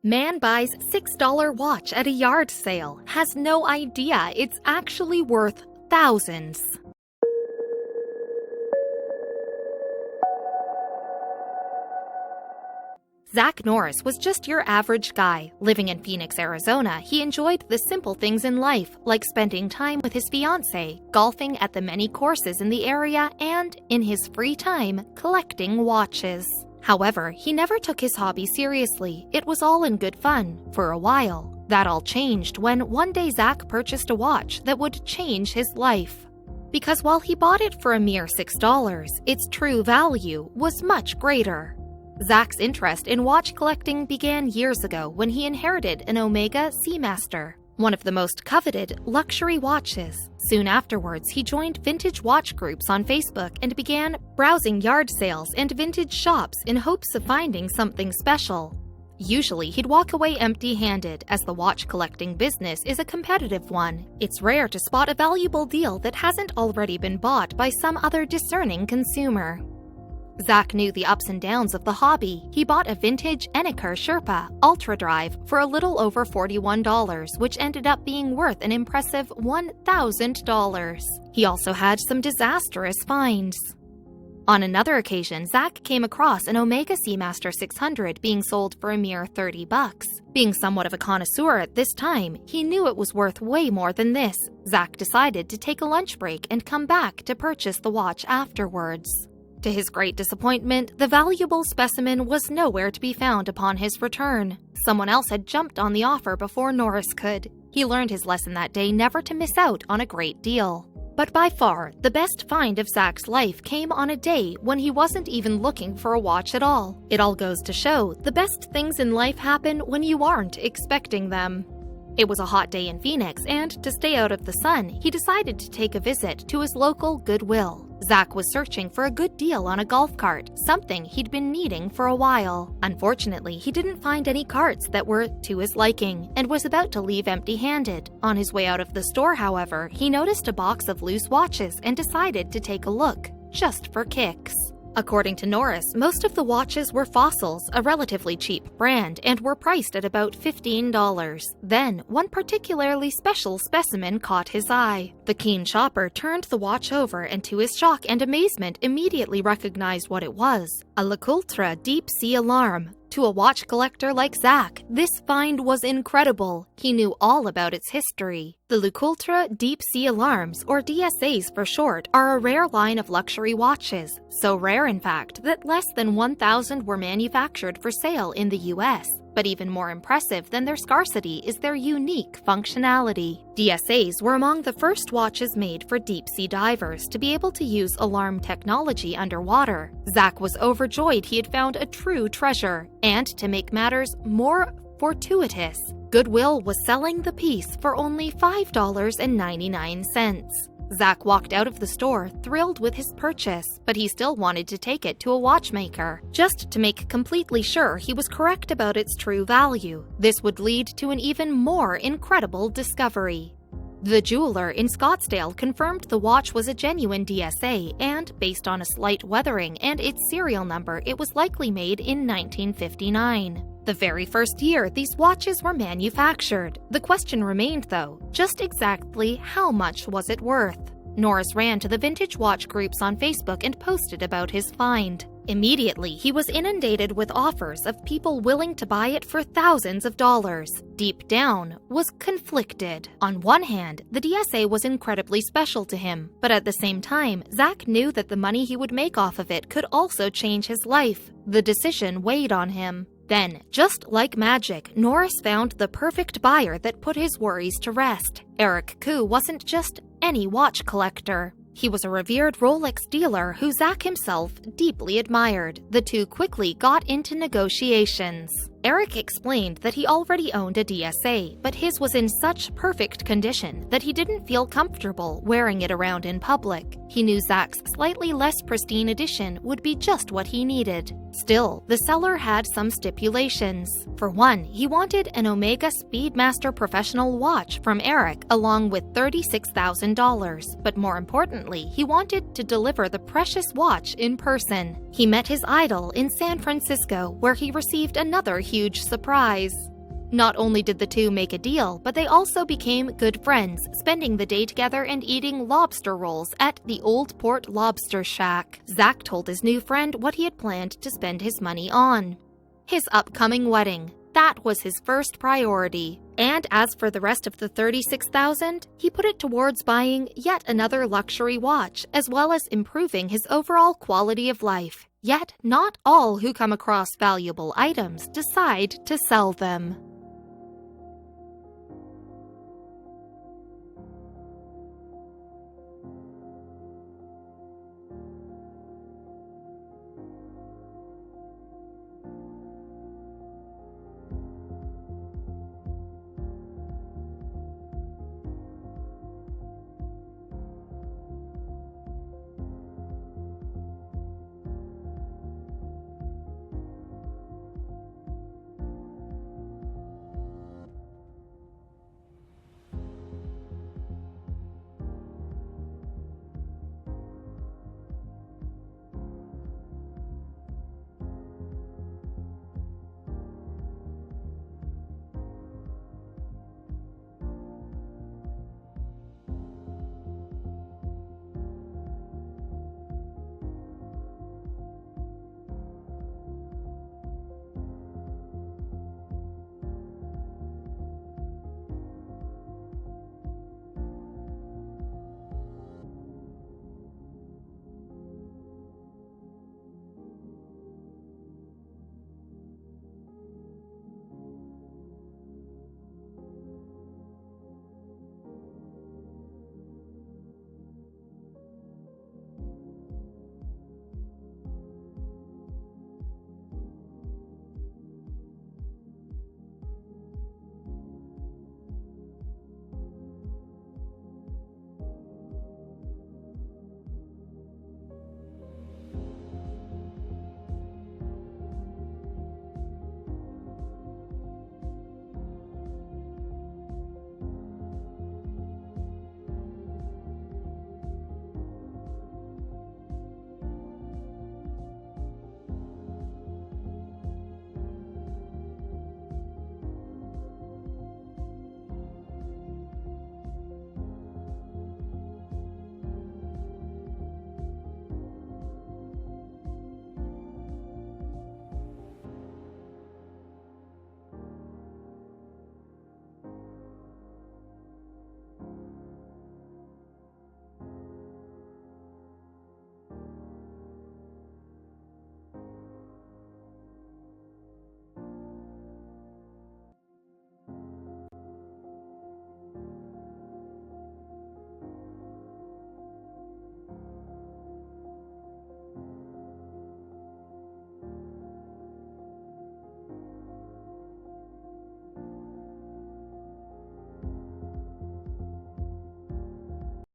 Man buys $6 watch at a yard sale, has no idea it's actually worth thousands. Zach Norris was just your average guy. Living in Phoenix, Arizona, he enjoyed the simple things in life, like spending time with his fiance, golfing at the many courses in the area, and, in his free time, collecting watches. However, he never took his hobby seriously. It was all in good fun, for a while. That all changed when one day Zach purchased a watch that would change his life. Because while he bought it for a mere $6, its true value was much greater. Zach's interest in watch collecting began years ago when he inherited an Omega Seamaster, one of the most coveted luxury watches. Soon afterwards, he joined vintage watch groups on Facebook and began browsing yard sales and vintage shops in hopes of finding something special. Usually, he'd walk away empty-handed, as the watch collecting business is a competitive one. It's rare to spot a valuable deal that hasn't already been bought by some other discerning consumer. Zach knew the ups and downs of the hobby. He bought a vintage Eniker Sherpa Ultra Drive for a little over $41, which ended up being worth an impressive $1,000. He also had some disastrous finds. On another occasion, Zach came across an Omega Seamaster 600 being sold for a mere $30. Being somewhat of a connoisseur at this time, he knew it was worth way more than this. Zach decided to take a lunch break and come back to purchase the watch afterwards. To his great disappointment, the valuable specimen was nowhere to be found upon his return. Someone else had jumped on the offer before Norris could. He learned his lesson that day never to miss out on a great deal. But by far, the best find of Zach's life came on a day when he wasn't even looking for a watch at all. It all goes to show, the best things in life happen when you aren't expecting them. It was a hot day in Phoenix, and to stay out of the sun, he decided to take a visit to his local Goodwill. Zach was searching for a good deal on a golf cart, something he'd been needing for a while. Unfortunately, he didn't find any carts that were to his liking, and was about to leave empty-handed. On his way out of the store, however, he noticed a box of loose watches and decided to take a look, just for kicks. According to Norris, most of the watches were Fossils, a relatively cheap brand, and were priced at about $15. Then, one particularly special specimen caught his eye. The keen shopper turned the watch over and, to his shock and amazement, immediately recognized what it was: a L'Ultra Deep Sea Alarm. To a watch collector like Zach, this find was incredible. He knew all about its history. The L'Ultra Deep Sea Alarms, or DSAs for short, are a rare line of luxury watches. So rare, in fact, that less than 1,000 were manufactured for sale in the US. But even more impressive than their scarcity is their unique functionality. DSAs were among the first watches made for deep-sea divers to be able to use alarm technology underwater. Zach was overjoyed he had found a true treasure, and to make matters more fortuitous, Goodwill was selling the piece for only $5.99. Zach walked out of the store, thrilled with his purchase, but he still wanted to take it to a watchmaker, just to make completely sure he was correct about its true value. This would lead to an even more incredible discovery. The jeweler in Scottsdale confirmed the watch was a genuine DSA, and, based on a slight weathering and its serial number, it was likely made in 1959. The very first year these watches were manufactured. The question remained, though, just exactly how much was it worth? Norris ran to the vintage watch groups on Facebook and posted about his find. Immediately, he was inundated with offers of people willing to buy it for thousands of dollars. Deep down, was conflicted. On one hand, the DSA was incredibly special to him, but at the same time, Zach knew that the money he would make off of it could also change his life. The decision weighed on him. Then, just like magic, Norris found the perfect buyer that put his worries to rest. Eric Koo wasn't just any watch collector. He was a revered Rolex dealer who Zach himself deeply admired. The two quickly got into negotiations. Eric explained that he already owned a DSA, but his was in such perfect condition that he didn't feel comfortable wearing it around in public. He knew Zach's slightly less pristine edition would be just what he needed. Still, the seller had some stipulations. For one, he wanted an Omega Speedmaster professional watch from Eric along with $36,000, but more importantly, he wanted to deliver the precious watch in person. He met his idol in San Francisco, where he received another huge surprise. Not only did the two make a deal, but they also became good friends, spending the day together and eating lobster rolls at the Old Port Lobster Shack. Zach told his new friend what he had planned to spend his money on. His upcoming wedding. That was his first priority. And as for the rest of the $36,000, he put it towards buying yet another luxury watch, as well as improving his overall quality of life. Yet, not all who come across valuable items decide to sell them.